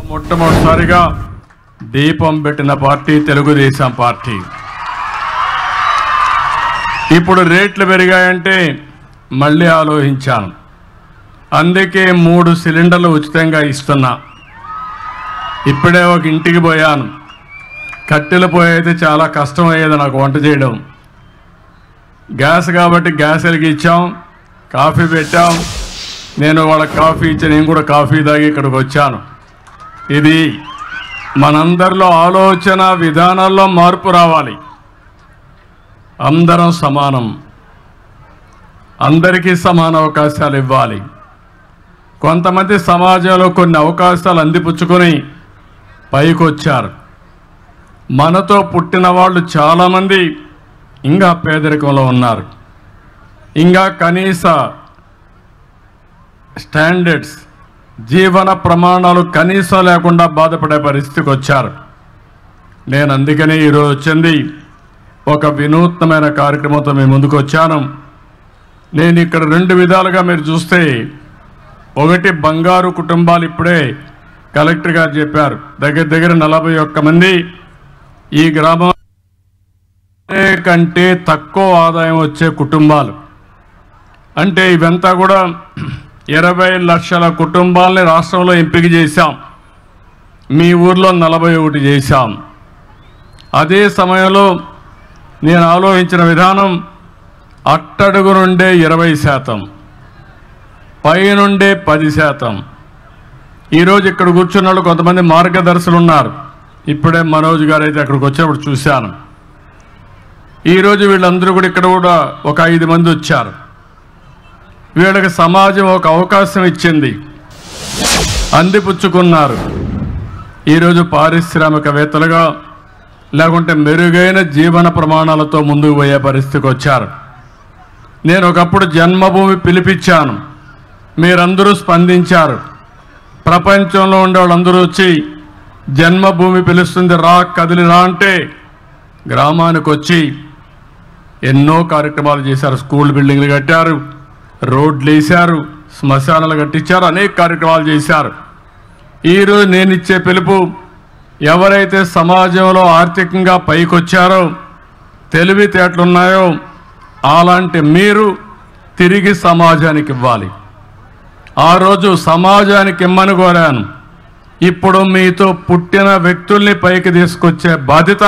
మొట్టమొదటిసారిగా దీపం పెట్టిన పార్టీ తెలుగుదేశం పార్టీ. ఇప్పుడు రేట్లు పెరిగాయంటే మళ్ళీ ఆలోచించాను. అందుకే 3 సిలిండర్లు ఉచితంగా ఇస్తున్నా. ఇప్పుడే ఒక ఇంటికి పోయాను. కట్టెలు పోయితే చాలా కష్టం అయ్యేది నాకు వంట చేయడం. గ్యాస్ కాబట్టి గ్యాస్ వెలిగించాం, కాఫీ పెట్టాం. నేను వాళ్ళకి కాఫీ ఇచ్చి నేను కూడా కాఫీ తాగి ఇక్కడికి వచ్చాను. ఇది మనందరిలో ఆలోచన విధానాల్లో మార్పు రావాలి. అందరం సమానం, అందరికీ సమాన అవకాశాలు ఇవ్వాలి. కొంతమంది సమాజంలో కొన్ని అవకాశాలు అందిపుచ్చుకొని పైకి వచ్చారు. మనతో పుట్టిన వాళ్ళు చాలామంది ఇంకా పేదరికంలో ఉన్నారు. ఇంకా కనీస స్టాండర్డ్స్, జీవన ప్రమాణాలు కనీసం లేకుండా బాధపడే పరిస్థితికి వచ్చారు. నేను అందుకనే ఈరోజు వచ్చింది ఒక వినూత్నమైన కార్యక్రమంతో మీ ముందుకు వచ్చాను. నేను ఇక్కడ 2 విధాలుగా మీరు చూస్తే, ఒకటి బంగారు కుటుంబాలు. ఇప్పుడే కలెక్టర్ గారు చెప్పారు, దగ్గర 41 మంది ఈ గ్రామం కంటే తక్కువ ఆదాయం వచ్చే కుటుంబాలు. అంటే ఇవంతా కూడా 20 లక్షల కుటుంబాలని రాష్ట్రంలో ఎంపిక చేశాం. మీ ఊర్లో 41 చేశాం. అదే సమయంలో నేను ఆలోచించిన విధానం, అట్టడుగు నుండే 20%, పైనుండే 10%. ఈరోజు ఇక్కడ కూర్చున్న వాళ్ళు కొంతమంది మార్గదర్శులు ఉన్నారు. ఇప్పుడే మనోజ్ గారు అయితే అక్కడికి వచ్చినప్పుడు చూశాను. ఈరోజు వీళ్ళందరూ కూడా ఇక్కడ కూడా ఒక 5 మంది వచ్చారు. వీళ్ళకి సమాజం ఒక అవకాశం ఇచ్చింది, అందిపుచ్చుకున్నారు. ఈరోజు పారిశ్రామికవేత్తలుగా లేకుంటే మెరుగైన జీవన ప్రమాణాలతో ముందుకు పోయే పరిస్థితికి వచ్చారు. నేను ఒకప్పుడు జన్మభూమి పిలిపించాను, మీరందరూ స్పందించారు. ప్రపంచంలో ఉండే వాళ్ళందరూ వచ్చి జన్మభూమి పిలుస్తుంది రా, కదిలి రా అంటే గ్రామానికి వచ్చి ఎన్నో కార్యక్రమాలు చేశారు. స్కూల్ బిల్డింగ్లు కట్టారు, రోడ్లు వేశారు, శ్మశానాలు కట్టించారు, అనేక కార్యక్రమాలు చేశారు. ఈరోజు నేను ఇచ్చే పిలుపు, ఎవరైతే సమాజంలో ఆర్థికంగా పైకొచ్చారో, తెలివితేటలున్నాయో, అలాంటి మీరు తిరిగి సమాజానికి ఇవ్వాలి. ఆ రోజు సమాజానికి ఇమ్మని కోరాను. ఇప్పుడు మీతో పుట్టిన వ్యక్తుల్ని పైకి తీసుకొచ్చే బాధ్యత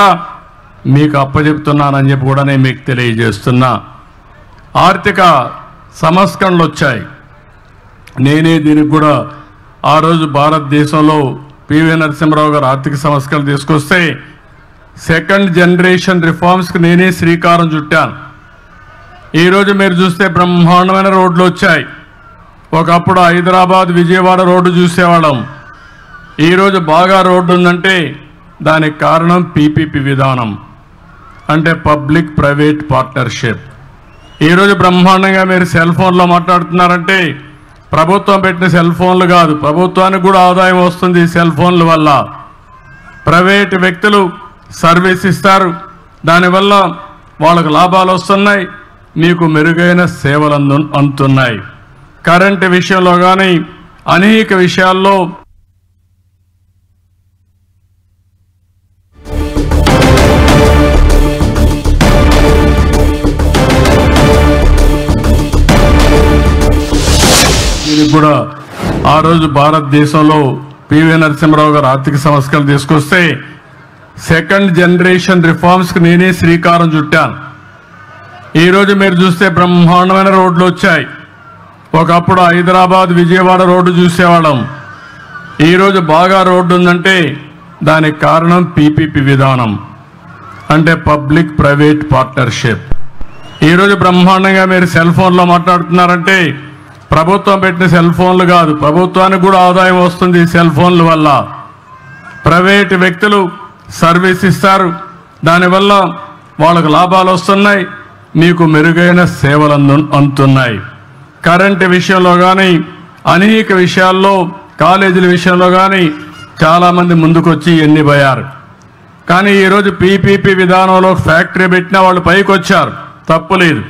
మీకు అప్పచెప్తున్నానని చెప్పి కూడా నేను మీకు తెలియజేస్తున్నా. ఆర్థిక సంస్కరణలు వచ్చాయి. నేనే దీనికి కూడా ఆ రోజు భారతదేశంలో పివి నరసింహారావు గారు ఆర్థిక సంస్కరణలు తీసుకొస్తే సెకండ్ జనరేషన్ రిఫార్మ్స్కి నేనే శ్రీకారం చుట్టాను. ఈరోజు మీరు చూస్తే బ్రహ్మాండమైన రోడ్లు వచ్చాయి. ఒకప్పుడు హైదరాబాద్ విజయవాడ రోడ్డు చూసేవాళ్ళం. ఈరోజు బాగా రోడ్డు ఉందంటే దానికి కారణం పీపీపీ విధానం, అంటే పబ్లిక్ ప్రైవేట్ పార్ట్నర్షిప్. ఈరోజు బ్రహ్మాండంగా మీరు సెల్ ఫోన్లో మాట్లాడుతున్నారంటే ప్రభుత్వం పెట్టిన సెల్ ఫోన్లు కాదు, ప్రభుత్వానికి కూడా ఆదాయం వస్తుంది ఈ సెల్ ఫోన్ల వల్ల. ప్రైవేట్ వ్యక్తులు సర్వీస్ ఇస్తారు, దానివల్ల వాళ్ళకు లాభాలు వస్తున్నాయి, మీకు మెరుగైన సేవలు అందుతున్నాయి. కరెంటు విషయంలో కానీ అనేక విషయాల్లో ఇది కూడా ఆ రోజు భారతదేశంలో పివి నరసింహారావు గారు ఆర్థిక సంస్కరణలు తీసుకొస్తే సెకండ్ జనరేషన్ రిఫార్మ్స్కి నేనే శ్రీకారం చుట్టాను. ఈరోజు మీరు చూస్తే బ్రహ్మాండమైన రోడ్లు వచ్చాయి. ఒకప్పుడు హైదరాబాద్ విజయవాడ రోడ్డు చూసేవాళ్ళం. ఈరోజు బాగా రోడ్డు ఉందంటే దానికి కారణం పీపీపీ విధానం, అంటే పబ్లిక్ ప్రైవేట్ పార్ట్నర్షిప్. ఈరోజు బ్రహ్మాండంగా మీరు సెల్ ఫోన్లో మాట్లాడుతున్నారంటే ప్రభుత్వం పెట్టిన సెల్ ఫోన్లు కాదు, ప్రభుత్వానికి కూడా ఆదాయం వస్తుంది ఈ సెల్ ఫోన్ల వల్ల. ప్రైవేట్ వ్యక్తులు సర్వీస్ ఇస్తారు, దానివల్ల వాళ్ళకు లాభాలు వస్తున్నాయి, మీకు మెరుగైన సేవలు అందుతున్నాయి. కరెంటు విషయంలో కానీ అనేక విషయాల్లో, కాలేజీల విషయంలో కానీ చాలామంది ముందుకొచ్చి ఎన్నిపోయారు. కానీ ఈరోజు పీపీపీ విధానంలో ఫ్యాక్టరీ పెట్టిన వాళ్ళు పైకి వచ్చారు, తప్పులేదు.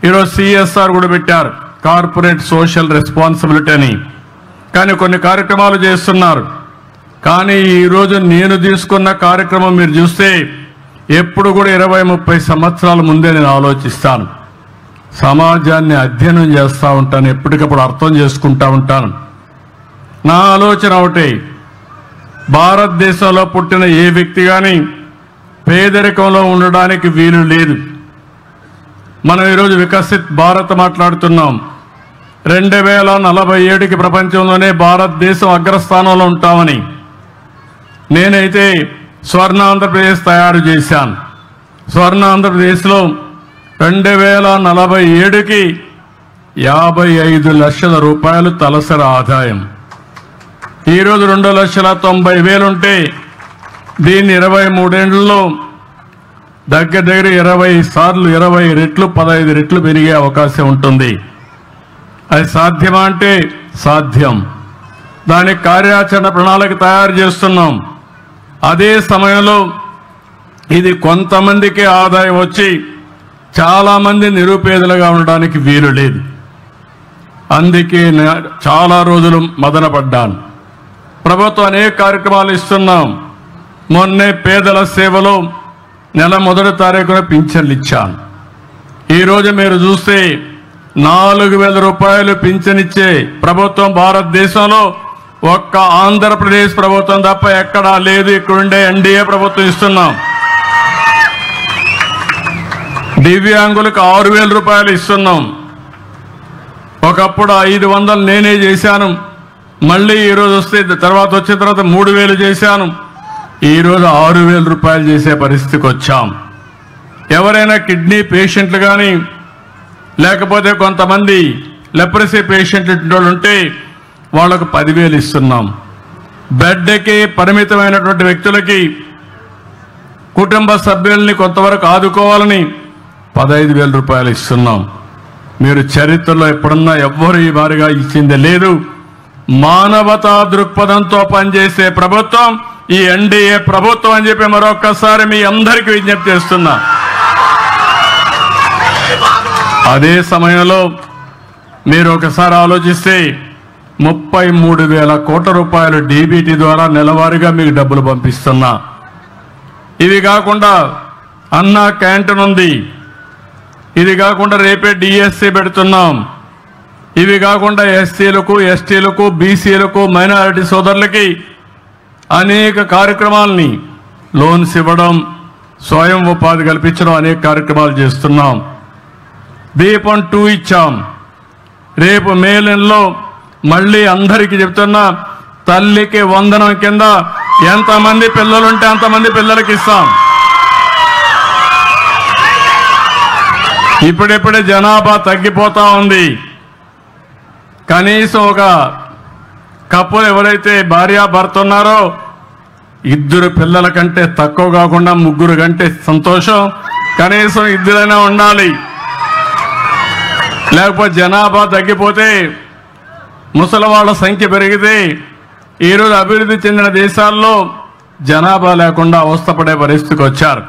ఈరోజు సిఎస్ఆర్ కూడా పెట్టారు, కార్పొరేట్ సోషల్ రెస్పాన్సిబిలిటీ అని. కానీ కొన్ని కార్యక్రమాలు చేస్తున్నారు. కానీ ఈరోజు నేను తీసుకున్న కార్యక్రమం మీరు చూస్తే ఎప్పుడు కూడా 20-30 సంవత్సరాల ముందే నేను ఆలోచిస్తాను. సమాజాన్ని అధ్యయనం చేస్తూ ఉంటాను, ఎప్పటికప్పుడు అర్థం చేసుకుంటూ ఉంటాను. నా ఆలోచన ఒకటే, భారతదేశంలో పుట్టిన ఏ వ్యక్తి కానీ పేదరికంలో ఉండడానికి వీలు లేదు. మనం ఈరోజు వికసిత్ భారత్ మాట్లాడుతున్నాం. 2047కి ప్రపంచంలోనే భారతదేశం అగ్రస్థానంలో ఉంటామని నేనైతే స్వర్ణ ఆంధ్రప్రదేశ్ తయారు చేశాను. స్వర్ణ ఆంధ్రప్రదేశ్లో 2047కి 55 లక్షల రూపాయలు తలసరి ఆదాయం. ఈరోజు 2,90,000 ఉంటే దీన్ని 23 ఏళ్లలో దగ్గర 20 సార్లు 20 రెట్లు 15 రెట్లు పెరిగే అవకాశం ఉంటుంది. అది సాధ్యమా అంటే సాధ్యం. దానికి కార్యాచరణ ప్రణాళిక తయారు చేస్తున్నాం. అదే సమయంలో ఇది కొంతమందికి ఆదాయం వచ్చి చాలా మంది నిరుపేదలుగా ఉండడానికి వీలు లేదు. అందుకే చాలా రోజులు మదనపడ్డాను. ప్రభుత్వం అనేక కార్యక్రమాలు ఇస్తున్నాం. మొన్నే పేదల సేవలో నెల మొదటి తారీఖున పింఛన్లు ఇచ్చాను. ఈరోజు మీరు చూస్తే 4,000 రూపాయలు పింఛనిచ్చే ప్రభుత్వం భారతదేశంలో ఒక్క ఆంధ్రప్రదేశ్ ప్రభుత్వం తప్ప ఎక్కడా లేదు. ఇక్కడుండే ఎన్డీఏ ప్రభుత్వం ఇస్తున్నాం. దివ్యాంగులకు 6,000 రూపాయలు ఇస్తున్నాం. ఒకప్పుడు 500 నేనే చేశాను. మళ్ళీ ఈరోజు వస్తే తర్వాత వచ్చిన తర్వాత 3,000 చేశాను. ఈరోజు 6,000 రూపాయలు చేసే పరిస్థితికి వచ్చాం. ఎవరైనా కిడ్నీ పేషెంట్లు కానీ లేకపోతే కొంతమంది లెప్రసీ పేషెంట్లు ఉంటే వాళ్లకు 10,000 ఇస్తున్నాం. బెడ్కి పరిమితమైనటువంటి వ్యక్తులకి కుటుంబ సభ్యుల్ని కొంతవరకు ఆదుకోవాలని 15,000 రూపాయలు ఇస్తున్నాం. మీరు చరిత్రలో ఎప్పుడన్నా ఎవ్వరు ఈ మారిగా ఇచ్చింది లేదు. మానవతా దృక్పథంతో పనిచేసే ప్రభుత్వం ఈ ఎన్డీఏ ప్రభుత్వం అని చెప్పి మరొక్కసారి మీ అందరికీ విజ్ఞప్తి చేస్తున్నా. అదే సమయంలో మీరు ఒకసారి ఆలోచిస్తే 33,000 కోట్ల రూపాయలు డీబీటీ ద్వారా నెలవారీగా మీకు డబ్బులు పంపిస్తున్నా. ఇది కాకుండా అన్నా క్యాంటీన్ ఉంది. ఇది కాకుండా రేపే డిఎస్సీ పెడుతున్నాం. ఇవి కాకుండా ఎస్సీలకు ఎస్టీలకు బీసీలకు మైనారిటీ సోదరులకి అనేక కార్యక్రమాలని లోన్స్ ఇవ్వడం, స్వయం ఉపాధి కల్పించడం అనేక కార్యక్రమాలు చేస్తున్నాం. దీపం 2 ఇచ్చాం. రేపు మే నెలలో మళ్ళీ అందరికీ చెప్తున్నా, తల్లికి వందనం కింద ఎంతమంది పిల్లలుంటే అంతమంది పిల్లలకి ఇస్తాం. ఇప్పుడిప్పుడే జనాభా తగ్గిపోతా ఉంది. కనీసం ఒక కపుల్ ఎవరైతే భార్యాభర్త ఉన్నారో 2 పిల్లల కంటే తక్కువ కాకుండా 3 కంటే సంతోషం. కనీసం 2 ఉండాలి. లేకపోతే జనాభా తగ్గిపోతే ముసలి వాళ్ళ సంఖ్య పెరిగితే ఈరోజు అభివృద్ధి చెందిన దేశాల్లో జనాభా లేకుండా అవస్థపడే పరిస్థితికి వచ్చారు.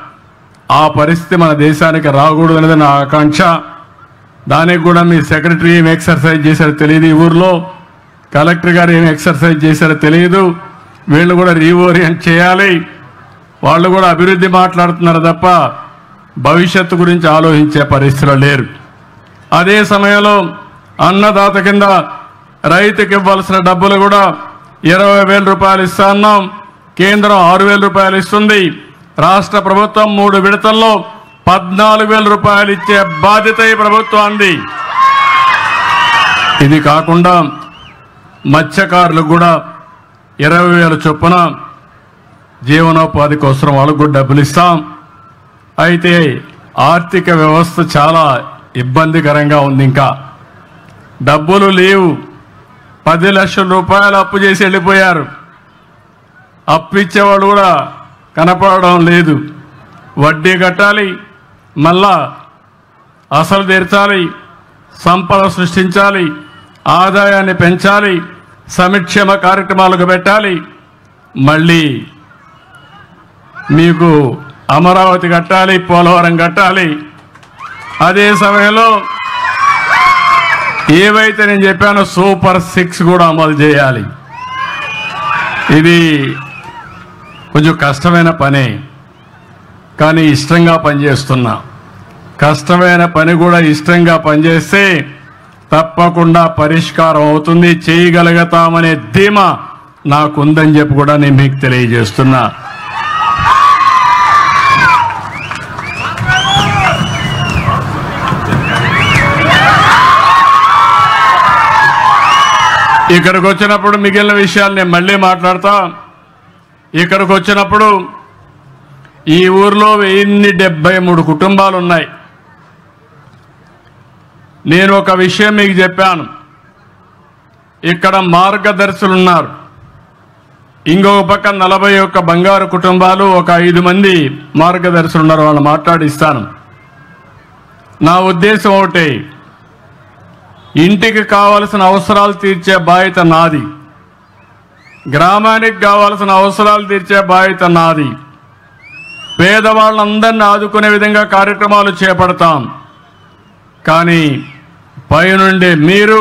ఆ పరిస్థితి మన దేశానికి రాకూడదు అనేది నా ఆకాంక్ష. దానికి కూడా మీ సెక్రటరీ ఏం ఎక్సర్సైజ్ చేశారో తెలియదు. ఈ ఊర్లో కలెక్టర్ గారు ఏం ఎక్సర్సైజ్ చేశారో తెలియదు. వీళ్ళు కూడా రీఓరియంట్ చేయాలి. వాళ్ళు కూడా అభివృద్ధి మాట్లాడుతున్నారు తప్ప భవిష్యత్తు గురించి ఆలోచించే పరిస్థితిలో లేరు. అదే సమయంలో అన్నదాత కింద రైతుకి ఇవ్వాల్సిన డబ్బులు కూడా 20,000 రూపాయలు ఇస్తా ఉన్నాం. కేంద్రం 6,000 రూపాయలు ఇస్తుంది. రాష్ట్ర ప్రభుత్వం 3 విడతల్లో 14,000 రూపాయలు ఇచ్చే బాధ్యత ఈ ప్రభుత్వాన్ని. ఇది కాకుండా మత్స్యకారులకు కూడా 20,000 చొప్పున జీవనోపాధి కోసం వాళ్ళకు కూడా డబ్బులు ఇస్తాం. అయితే ఆర్థిక వ్యవస్థ చాలా ఇబ్బందికరంగా ఉంది. ఇంకా డబ్బులు లేవు. 10 లక్షల రూపాయలు అప్పు చేసి వెళ్ళిపోయారు. అప్పు ఇచ్చేవాళ్ళు కూడా కనపడడం లేదు. వడ్డీ కట్టాలి, మళ్ళా అసలు తీర్చాలి, సంపద సృష్టించాలి, ఆదాయాన్ని పెంచాలి, సంక్షేమ కార్యక్రమాలకు పెట్టాలి, మళ్ళీ మీకు అమరావతి కట్టాలి, పోలవరం కట్టాలి. అదే సమయంలో ఏవైతే నేను చెప్పానో సూపర్ 6 కూడా అమలు చేయాలి. ఇది కొంచెం కష్టమైన పనే, కానీ ఇష్టంగా పనిచేస్తున్నా. కష్టమైన పని కూడా ఇష్టంగా పనిచేస్తే తప్పకుండా పరిష్కారం అవుతుంది, చేయగలుగుతామనే ధీమా నాకుందని చెప్పి కూడా నేను మీకు తెలియజేస్తున్నా. ఇక్కడికి వచ్చినప్పుడు మిగిలిన విషయాలు నేను మళ్ళీ మాట్లాడతా. ఇక్కడికి వచ్చినప్పుడు ఈ ఊర్లో 1073 కుటుంబాలు ఉన్నాయి. నేను ఒక విషయం మీకు చెప్పాను, ఇక్కడ మార్గదర్శులు ఉన్నారు. ఇంకొక పక్క 41 బంగారు కుటుంబాలు, ఒక 5 మంది మార్గదర్శులు ఉన్నారు. వాళ్ళు మాట్లాడిస్తాను. నా ఉద్దేశం ఒకటే, ఇంటికి కావలసిన అవసరాలు తీర్చే బాధ్యత నాది, గ్రామానికి కావలసిన అవసరాలు తీర్చే బాధ్యత నాది. పేదవాళ్ళందరినీ ఆదుకునే విధంగా కార్యక్రమాలు చేపడతాం. కానీ పైనుండే మీరు,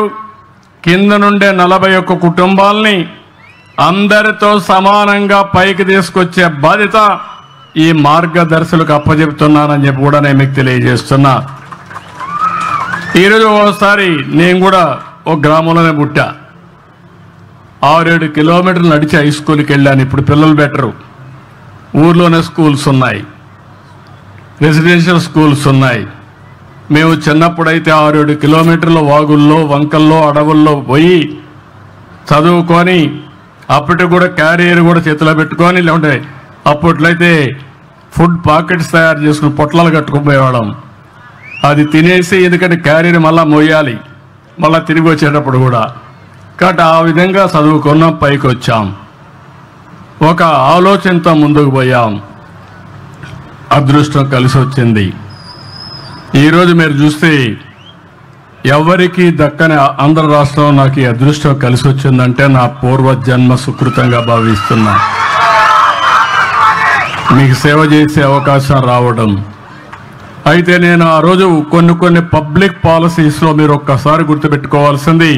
కింద నుండే 41 కుటుంబాలని అందరితో సమానంగా పైకి తీసుకొచ్చే బాధ్యత ఈ మార్గదర్శులకు అప్పచెప్తున్నానని చెప్పి కూడా నేను మీకు తెలియజేస్తున్నా. ఈరోజు ఒకసారి నేను కూడా ఒక గ్రామంలోనే పుట్టా. 6-7 కిలోమీటర్లు నడిచి హై స్కూల్కి వెళ్ళాను. ఇప్పుడు పిల్లలు బెటరు, ఊర్లోనే స్కూల్స్ ఉన్నాయి, రెసిడెన్షియల్ స్కూల్స్ ఉన్నాయి. మేము చిన్నప్పుడైతే 6-7 కిలోమీటర్ల వాగుల్లో, వంకల్లో, అడవుల్లో పోయి చదువుకొని అప్పటికి కూడా క్యారియర్ కూడా చేతిలో పెట్టుకొని, లేకుంటే అప్పట్లయితే ఫుడ్ పాకెట్స్ తయారు చేసుకుని పొట్లాలు కట్టుకుపోయేవాళ్ళం. అది తినేసి, ఎందుకంటే క్యారియర్ మళ్ళీ మోయాలి మళ్ళీ తిరిగి వచ్చేటప్పుడు కూడా. కాబట్టి ఆ విధంగా చదువుకున్నాం, పైకి వచ్చాం, ఒక ఆలోచనతో ముందుకు పోయాం. అదృష్టం కలిసి వచ్చింది. ఈరోజు మీరు చూస్తే ఎవరికి దక్కని ఆంధ్ర రాష్ట్రంలో నాకు ఈ అదృష్టం కలిసి వచ్చిందంటే నా పూర్వజన్మ సుకృతంగా భావిస్తున్నా. మీకు సేవ చేసే అవకాశం రావడం. అయితే నేను ఆ రోజు కొన్ని పబ్లిక్ పాలసీస్లో మీరు ఒక్కసారి గుర్తుపెట్టుకోవాల్సింది,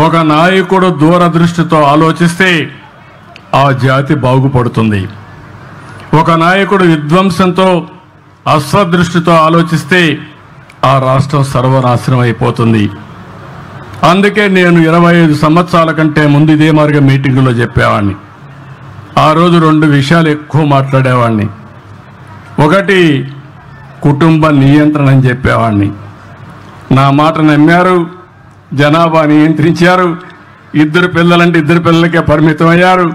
ఒక నాయకుడు దూరదృష్టితో ఆలోచిస్తే ఆ జాతి బాగుపడుతుంది. ఒక నాయకుడు విధ్వంసంతో, అశ్వదృష్టితో ఆలోచిస్తే ఆ రాష్ట్రం సర్వనాశనం అయిపోతుంది. అందుకే నేను 25 సంవత్సరాల కంటే ముందు ఇదే మార్గ మీటింగులో చెప్పేవాడిని. ఆ రోజు 2 విషయాలు ఎక్కువ మాట్లాడేవాడిని. ఒకటి కుటుంబ నియంత్రణ అని చెప్పేవాడిని. నా మాట నమ్మారు, జనాభా నియంత్రించారు. 2 పిల్లలంటే 2 పిల్లలకే పరిమితం అయ్యారు.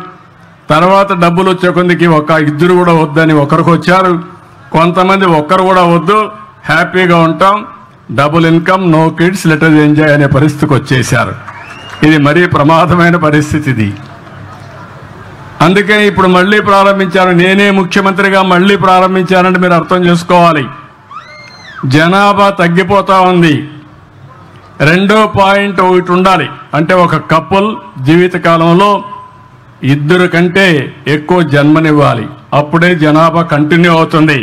తర్వాత డబ్బులు వచ్చే కొందికి 2 కూడా వద్దని ఒకరికి వచ్చారు. కొంతమంది ఒక్కరు కూడా వద్దు, హ్యాపీగా ఉంటాం, double income, no kids, let us enjoy అనే పరిస్థితికి వచ్చేశారు. ఇది మరీ ప్రమాదమైన పరిస్థితి ఇది. అందుకే ఇప్పుడు మళ్ళీ ప్రారంభించాను, నేనే ముఖ్యమంత్రిగా మళ్ళీ ప్రారంభించానంటే మీరు అర్థం చేసుకోవాలి. జనాభా తగ్గిపోతా ఉంది. 2వ పాయింట్ ఒకటి ఉండాలి, అంటే ఒక కపుల్ జీవితకాలంలో 2 కంటే ఎక్కువ జన్మనివ్వాలి. అప్పుడే జనాభా కంటిన్యూ అవుతుంది.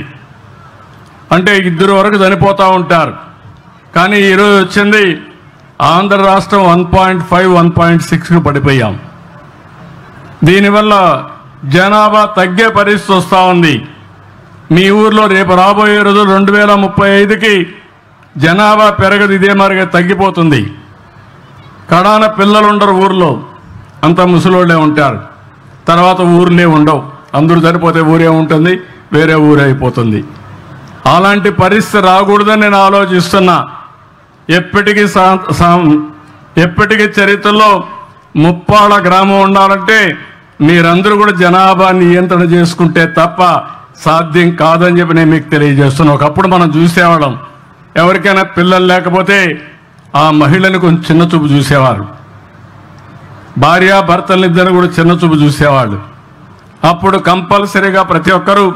అంటే 2 వరకు చనిపోతూ ఉంటారు. కానీ ఈరోజు వచ్చింది ఆంధ్ర రాష్ట్రం 1.5, 1.6కు పడిపోయాం. దీనివల్ల జనాభా తగ్గే పరిస్థితి వస్తూ ఉంది. మీ ఊర్లో రేపు రాబోయే రోజు 2035కి జనాభా పెరగదు, ఇదే మారిగా తగ్గిపోతుంది. కడాన పిల్లలు ఉండరు ఊర్లో, అంత ముసలోళ్ళే ఉంటారు. తర్వాత ఊర్లే ఉండవు, అందరూ సరిపోతే ఊరే ఉంటుంది, వేరే ఊరే అయిపోతుంది. అలాంటి పరిస్థితి రాకూడదని నేను ఆలోచిస్తున్నా. ఎప్పటికీ చరిత్రలో ముప్పాళ్ళ గ్రామం ఉండాలంటే మీరందరూ కూడా జనాభా నియంత్రణ చేసుకుంటే తప్ప సాధ్యం కాదని చెప్పి నేను మీకు తెలియజేస్తున్నాను. ఒకప్పుడు మనం చూసేవాళ్ళం, ఎవరికైనా పిల్లలు లేకపోతే ఆ మహిళని కొంచెం చిన్న చూపు చూసేవారు, భార్యాభర్తలిద్దరు కూడా చిన్న చూపు చూసేవాళ్ళు. అప్పుడు కంపల్సరీగా ప్రతి ఒక్కరూ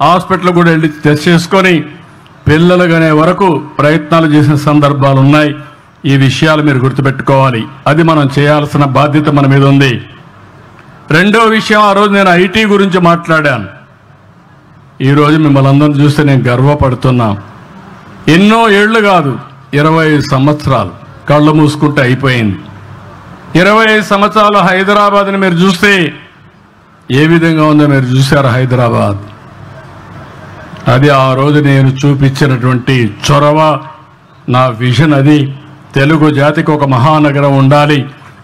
హాస్పిటల్ కూడా వెళ్ళి టెస్ట్ చేసుకొని పిల్లలు కనే వరకు ప్రయత్నాలు చేసిన సందర్భాలు ఉన్నాయి. ఈ విషయాలు మీరు గుర్తుపెట్టుకోవాలి. అది మనం చేయాల్సిన బాధ్యత మన మీద ఉంది. 2వ విషయం, ఆ రోజు నేను ఐటీ గురించి మాట్లాడాను. ఈరోజు మిమ్మల్ని అందరిని చూస్తే నేను గర్వపడుతున్నా. ఎన్నో ఏళ్ళు కాదు, 25 సంవత్సరాలు కళ్ళు మూసుకుంటే అయిపోయింది. 25 సంవత్సరాలు హైదరాబాద్ని మీరు చూస్తే ఏ విధంగా ఉందో మీరు చూశారు. హైదరాబాద్ అది ఆ రోజు నేను చూపించినటువంటి చొరవ, నా విజన్. అది తెలుగు జాతికి ఒక మహానగరం ఉండాలి,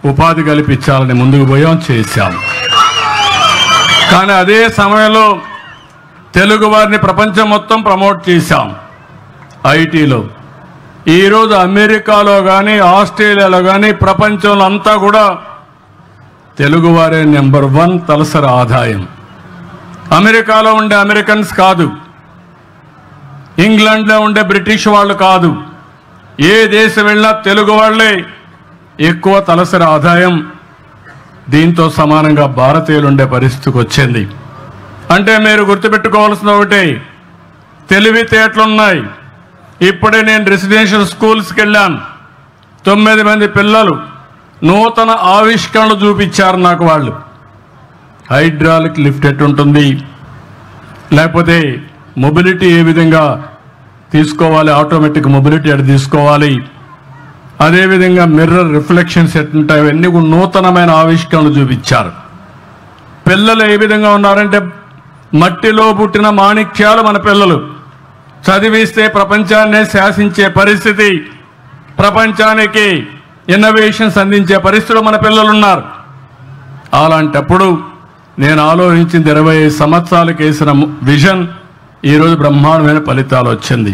ఉపాధి కల్పించాలని ముందుకు పోయాం, చేశాం. కానీ అదే సమయంలో తెలుగు వారిని ప్రపంచం మొత్తం ప్రమోట్ చేశాం ఐటీలో. ఈరోజు అమెరికాలో కానీ ఆస్ట్రేలియాలో కానీ ప్రపంచంలో అంతా కూడా తెలుగువారే నెంబర్ 1 తలసరి ఆదాయం. అమెరికాలో ఉండే అమెరికన్స్ కాదు, ఇంగ్లాండ్లో ఉండే బ్రిటిష్ వాళ్ళు కాదు, ఏ దేశం వెళ్ళినా తెలుగు వాళ్ళే ఎక్కువ తలసరి ఆదాయం. దీంతో సమానంగా భారతీయులు ఉండే పరిస్థితికి వచ్చింది. అంటే మీరు గుర్తుపెట్టుకోవాల్సిన ఒకటే, తెలివితేటలున్నాయి. ఇప్పుడే నేను రెసిడెన్షియల్ స్కూల్స్కి వెళ్ళాను. 9 మంది పిల్లలు నూతన ఆవిష్కరణలు చూపించారు నాకు. వాళ్ళు హైడ్రాలిక్ లిఫ్ట్ ఎట్టుంటుంది, లేకపోతే మొబిలిటీ ఏ విధంగా తీసుకోవాలి, ఆటోమేటిక్ మొబిలిటీ ఎటు తీసుకోవాలి, అదేవిధంగా మిర్రర్ రిఫ్లెక్షన్స్ ఎట్టుంటాయి, ఇవన్నీ కూడా నూతనమైన ఆవిష్కరణలు చూపించారు. పిల్లలు ఏ విధంగా ఉన్నారంటే మట్టిలో పుట్టిన మాణిక్యాలు మన పిల్లలు. చదివిస్తే ప్రపంచాన్నే శాసించే పరిస్థితి, ప్రపంచానికి ఇన్నోవేషన్స్ అందించే పరిస్థితిలో మన పిల్లలు ఉన్నారు. అలాంటప్పుడు నేను ఆలోచించింది 25 సంవత్సరాలకు వేసిన విజన్ ఈరోజు బ్రహ్మాండమైన ఫలితాలు వచ్చింది.